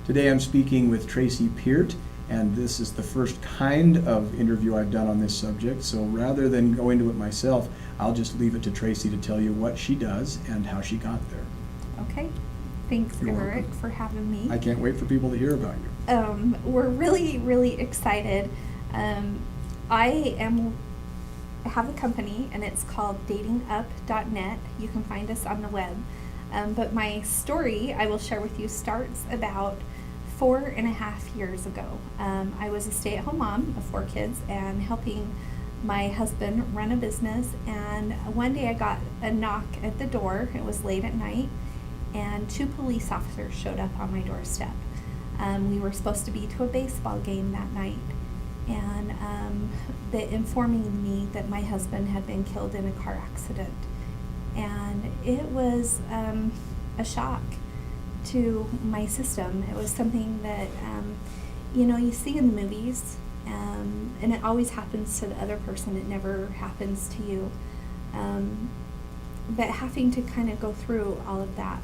Today I'm speaking with Tracy Peart, and this is the first kind of interview I've done on this subject, so rather than go into it myself, I'll just leave it to Tracy to tell you what she does and how she got there. Okay. Thanks, You're Eric, welcome. for having me. I can't wait for people to hear about you. We're really excited. I have a company, and it's called datingup.net. You can find us on the web. But my story, I will share with you, starts about 4.5 years ago. I was a stay-at-home mom of 4 kids and helping my husband run a business. And one day I got a knock at the door. It was late at night, and 2 police officers showed up on my doorstep. We were supposed to be to a baseball game that night, and they informing me that my husband had been killed in a car accident. And it was a shock to my system. It was something that, you see in the movies, and it always happens to the other person. It never happens to you. But having to kind of go through all of that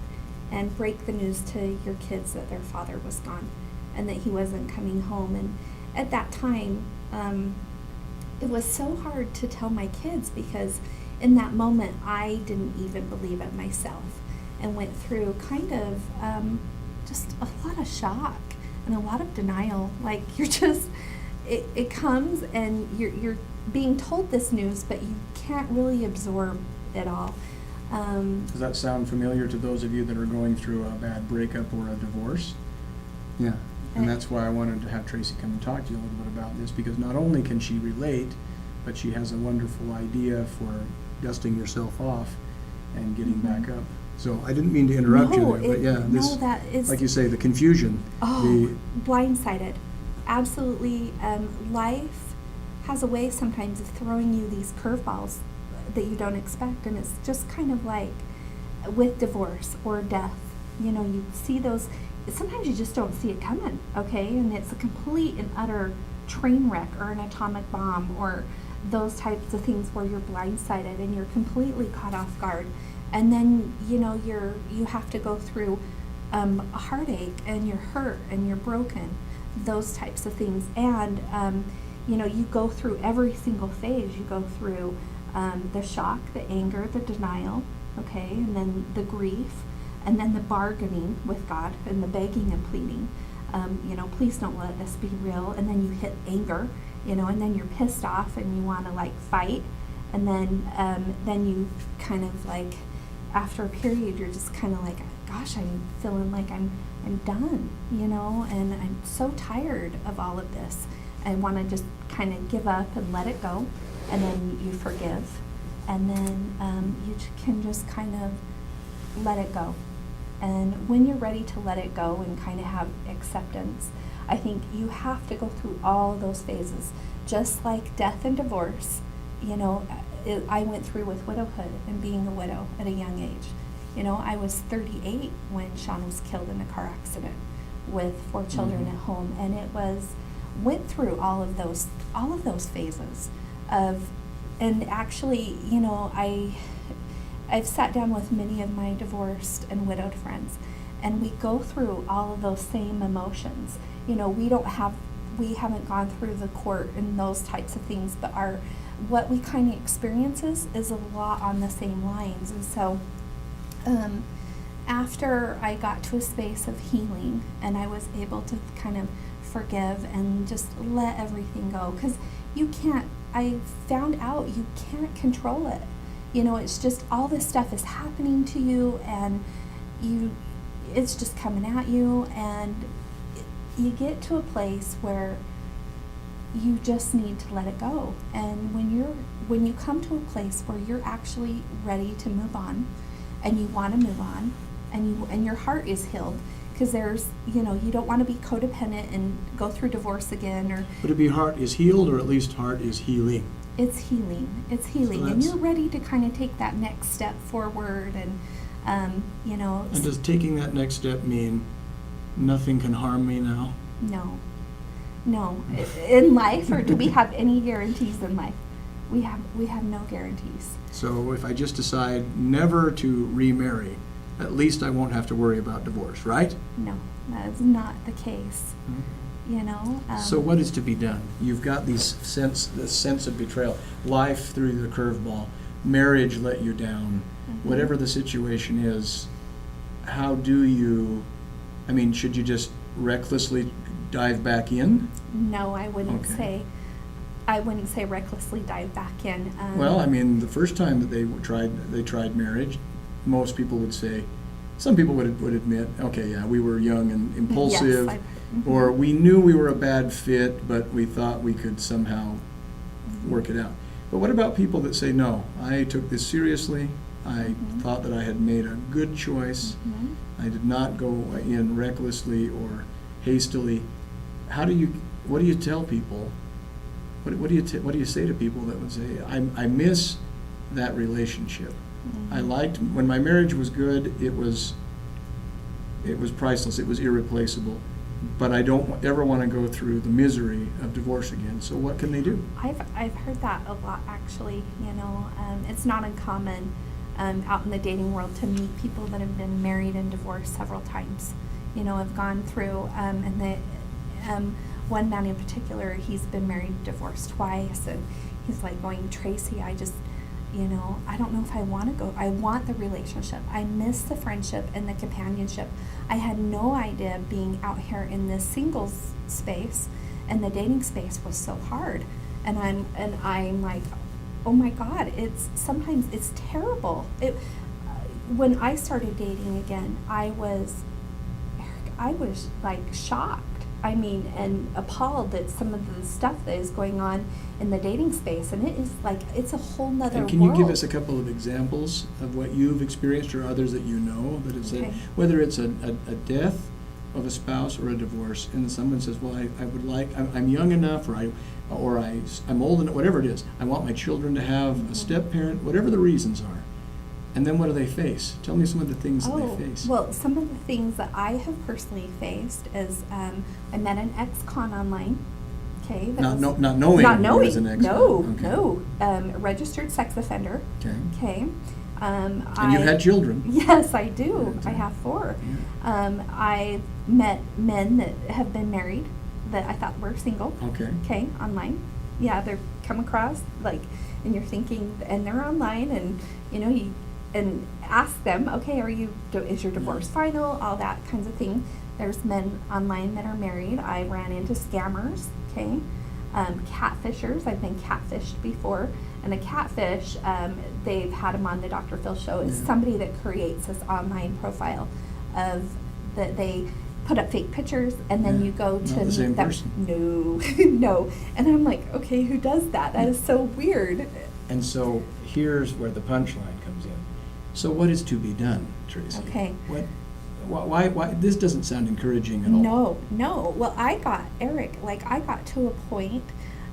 and break the news to your kids that their father was gone and that he wasn't coming home. And at that time, it was so hard to tell my kids, because in that moment I didn't even believe it myself and went through kind of just a lot of shock and a lot of denial. Like, you're just, it comes and you're being told this news, but you can't really absorb it all. Does that sound familiar to those of you that are going through a bad breakup or a divorce? Yeah, and that's why I wanted to have Tracy come and talk to you a little bit about this, because not only can she relate, but she has a wonderful idea for dusting yourself off and getting back up. So I didn't mean to interrupt you there, but yeah, this, that is, like you say, the confusion. blindsided. Absolutely. Life has a way sometimes of throwing you these curveballs that you don't expect, and it's just kind of like with divorce or death. You see those, sometimes you just don't see it coming, okay? And it's a complete and utter train wreck or an atomic bomb or those types of things where you're blindsided and you're completely caught off guard. And then, you have to go through a heartache, and you're hurt and you're broken, those types of things. And, you go through every single phase. You go through the shock, the anger, the denial, okay, and then the grief, and then the bargaining with God and the begging and pleading. Please don't let this be real. And then you hit anger, and then you're pissed off and you want to fight. And then you kind of after a period, you're just kind of gosh, I'm feeling like I'm done, and I'm so tired of all of this. I want to just kind of give up and let it go. And then you forgive, and then you can just kind of let it go. And when you're ready to let it go and kind of have acceptance, I think you have to go through all those phases. Just like death and divorce, I went through with widowhood and being a widow at a young age. I was 38 when Sean was killed in a car accident with 4 children at home, and went through all of those phases of, and actually, I've sat down with many of my divorced and widowed friends, and we go through all of those same emotions. We haven't gone through the court and those types of things, but what we kind of experiences is a lot on the same lines. And so after I got to a space of healing and I was able to kind of forgive and just let everything go, because I found out you can't control it. It's just all this stuff is happening to you, and it's just coming at you, and you get to a place where you just need to let it go. And when you come to a place where you're actually ready to move on, and you want to move on, and your heart is healed, because there's, you don't want to be codependent and go through divorce again. Or would it be heart is healed, or at least heart is healing? It's healing. It's healing, so and you're ready to kind of take that next step forward, and And does taking that next step mean nothing can harm me now? No. In life, or do we have any guarantees in life? We have no guarantees. So if I just decide never to remarry, at least I won't have to worry about divorce, right? No. That is not the case, you know. So what is to be done? You've got this sense of betrayal. Life threw you the curveball. Marriage let you down. Whatever the situation is, how do you, I mean, should you just recklessly dive back in? No, I wouldn't Okay. say. I wouldn't say recklessly dive back in. Well, I mean, the first time that they tried marriage, most people would say, some people would admit, okay, yeah, we were young and impulsive, Yes, or we knew we were a bad fit, but we thought we could somehow work it out. But what about people that say, no, I took this seriously, I thought that I had made a good choice, I did not go in recklessly or hastily. What do you tell people? What do you say to people that would say, I miss that relationship? I liked, when my marriage was good, it was priceless, it was irreplaceable, but I don't ever want to go through the misery of divorce again. So what can they do? I've heard that a lot, actually. You know, it's not uncommon out in the dating world to meet people that have been married and divorced several times. You know, have gone through, and the one man in particular, he's been married, divorced twice, and he's like going, Tracy, I just, you know, I don't know if I want to go. I want the relationship. I miss the friendship and the companionship. I had no idea being out here in this singles space and the dating space was so hard. And I'm like, oh my God, sometimes it's terrible. When I started dating again, I was like shocked. I mean, and appalled at some of the stuff that is going on in the dating space, and it is like, it's a whole nother And world. can you give us a couple of examples of what you've experienced or others that you know that have said, whether it's a death of a spouse or a divorce, and someone says, well, I would like, I'm young enough, or I'm old enough, whatever it is, I want my children to have a step-parent, whatever the reasons are. And then what do they face? Tell me some of the things that they face. Well, some of the things that I have personally faced is I met an ex-con online. Okay. Not knowing he was an ex-con. No. Registered sex offender. Okay. And you had children. Yes, I do. Yeah. I have 4. Yeah. I met men that have been married that I thought were single. Okay, online. Yeah, they're come across, like, and you're thinking, and they're online, and you know, and ask them, okay, is your divorce final? All that kinds of thing. There's men online that are married. I ran into scammers, okay, catfishers. I've been catfished before. And a catfish, they've had him on the Dr. Phil show, is somebody that creates this online profile of that they put up fake pictures, and then you go to Not the same them. person. No, no. And I'm like, okay, who does that? That is so weird. And so here's where the punchline comes in. So what is to be done, Tracy? Okay. Why this doesn't sound encouraging at all. No. Well, I got to a point,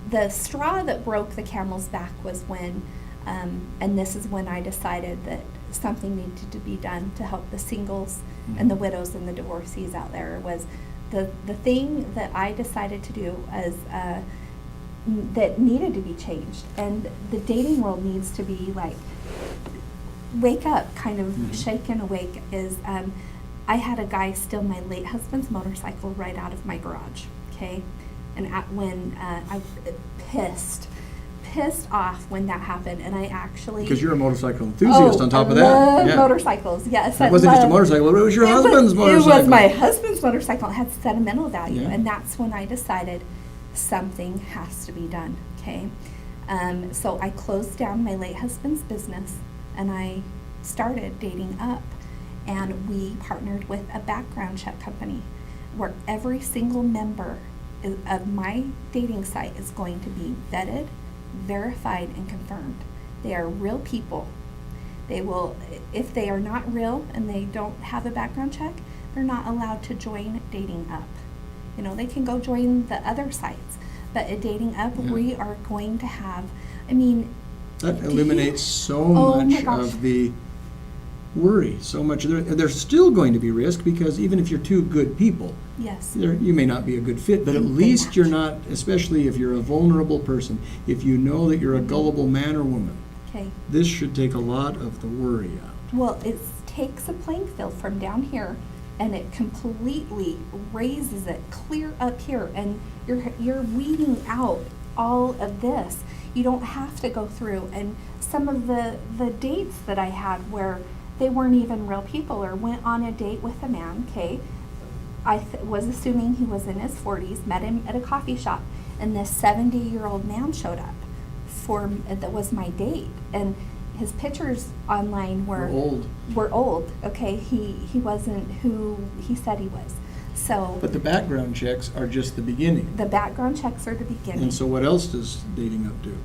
the straw that broke the camel's back was when, and this is when I decided that something needed to be done to help the singles and the widows and the divorcees out there. Was the thing that I decided to do as that needed to be changed, and the dating world needs to be like wake up, kind of shaken awake. Is I had a guy steal my late husband's motorcycle right out of my garage. Okay, and when I pissed off when that happened, and I actually, because you're a motorcycle enthusiast on top of that. I love motorcycles. Yes, it wasn't just a motorcycle; it was your husband's motorcycle. It was my husband's motorcycle. It had sentimental value, Yeah. and that's when I decided something has to be done. Okay, so I closed down my late husband's business, and I started dating up, and we partnered with a background check company, where every single member of my dating site is going to be vetted, verified, and confirmed. They are real people. They will, if they are not real and they don't have a background check, they're not allowed to join Dating Up. You know, they can go join the other sites, but at Dating Up, we are going to have, I mean, that eliminates so much of the worry, so much. There's still going to be risk, because even if you're two good people, yes, you may not be a good fit, but at least you're not, especially if you're a vulnerable person, if you know that you're a gullible man or woman, this should take a lot of the worry out. Well, it takes a playing field from down here and it completely raises it clear up here, and you're weeding out all of this. You don't have to go through. And some of the dates that I had where they weren't even real people, or went on a date with a man, okay, I was assuming he was in his 40s, met him at a coffee shop, and this 70-year-old man showed up that was my date, and his pictures online were old. Okay, he wasn't who he said he was. So, but the background checks are just the beginning. The background checks are the beginning. And so what else does Dating Up do?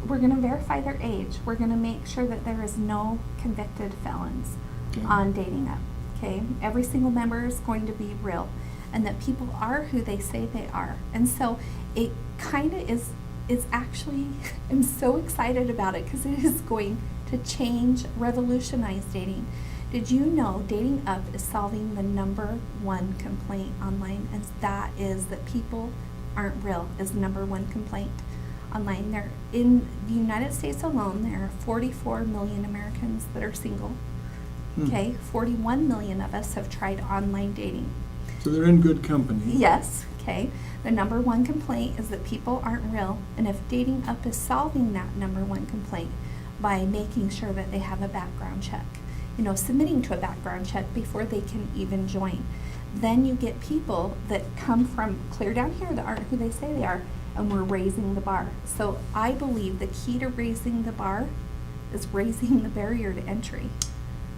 We're going to verify their age. We're going to make sure that there is no convicted felons on Dating Up. Okay, every single member is going to be real, and that people are who they say they are. And so it kind of is actually, I'm so excited about it because it is going to change, revolutionize dating. Did you know Dating Up is solving the #1 complaint online, and that is that people aren't real is the #1 complaint online. There, in the United States alone, there are 44 million Americans that are single. Okay, 41 million of us have tried online dating. So they're in good company. Yes, okay. The #1 complaint is that people aren't real, and if Dating Up is solving that #1 complaint by making sure that they have a background check, submitting to a background check before they can even join, then you get people that come from clear down here that aren't who they say they are, and we're raising the bar. So I believe the key to raising the bar is raising the barrier to entry.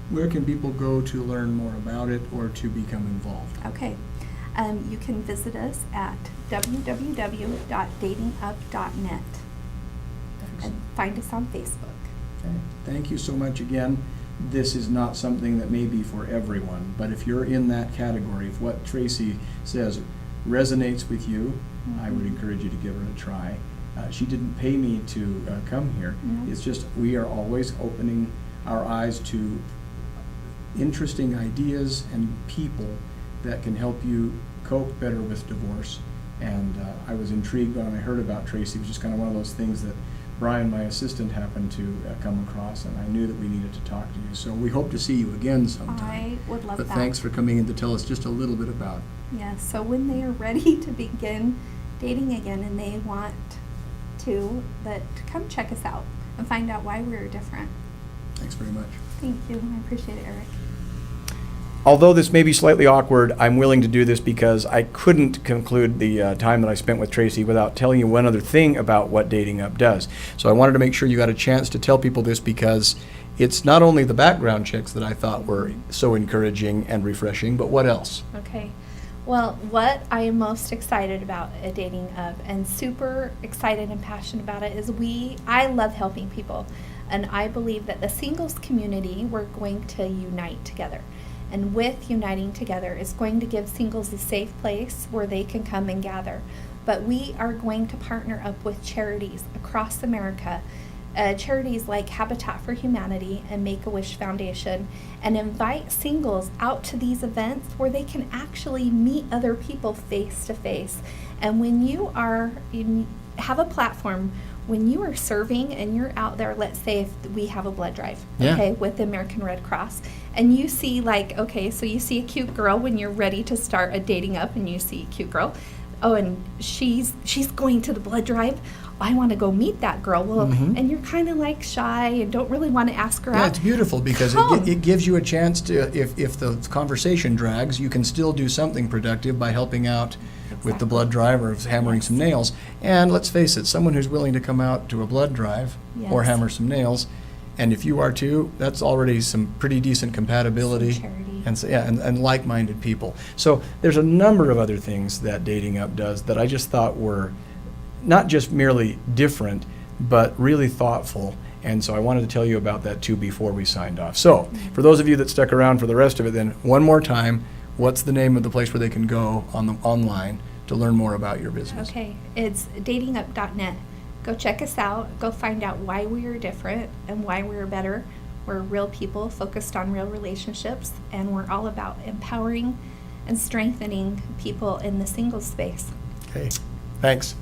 Where can people go to learn more about it or to become involved? Okay. You can visit us at www.datingup.net and find us on Facebook. Okay. Thank you so much again. This is not something that may be for everyone, but if you're in that category, if what Tracy says resonates with you, I would encourage you to give her a try. She didn't pay me to come here. No. It's just we are always opening our eyes to interesting ideas and people that can help you cope better with divorce. And I was intrigued when I heard about Tracy. It was just kind of one of those things that Brian, my assistant, happened to come across, and I knew that we needed to talk to you. So we hope to see you again sometime. I would love But that. thanks for coming in to tell us just a little bit about it. Yeah, so when they are ready to begin dating again and they want to, come check us out and find out why we're different. Thanks very much. Thank you. I appreciate it, Eric. Although this may be slightly awkward, I'm willing to do this because I couldn't conclude the time that I spent with Tracy without telling you one other thing about what Dating Up does. So I wanted to make sure you got a chance to tell people this, because it's not only the background checks that I thought were so encouraging and refreshing, but what else? Okay. Well, what I am most excited about at Dating Up, and super excited and passionate about it, is I love helping people. And I believe that the singles community, we're going to unite together. And with uniting together is going to give singles a safe place where they can come and gather. But we are going to partner up with charities across America, charities like Habitat for Humanity and Make-A-Wish Foundation, and invite singles out to these events where they can actually meet other people face to face. And when you have a platform, when you are serving and you're out there, let's say if we have a blood drive, okay, with the American Red Cross, and you see so you see a cute girl when you're ready to start a Dating Up, and you see a cute girl, and she's going to the blood drive. I want to go meet that girl. Well, and you're kind of shy and don't really want to ask her out. Yeah, it's beautiful because it gives you a chance to, if the conversation drags, you can still do something productive by helping out with the blood drive or hammering some nails. And let's face it, someone who's willing to come out to a blood drive or hammer some nails, and if you are too, that's already some pretty decent compatibility. Some charity. And like-minded people. So there's a number of other things that Dating Up does that I just thought were not just merely different, but really thoughtful. And so I wanted to tell you about that too before we signed off. So for those of you that stuck around for the rest of it, then one more time, what's the name of the place where they can go online to learn more about your business? Okay, it's datingup.net. Go check us out. Go find out why we are different and why we're better. We're real people focused on real relationships, and we're all about empowering and strengthening people in the single space. Okay, thanks.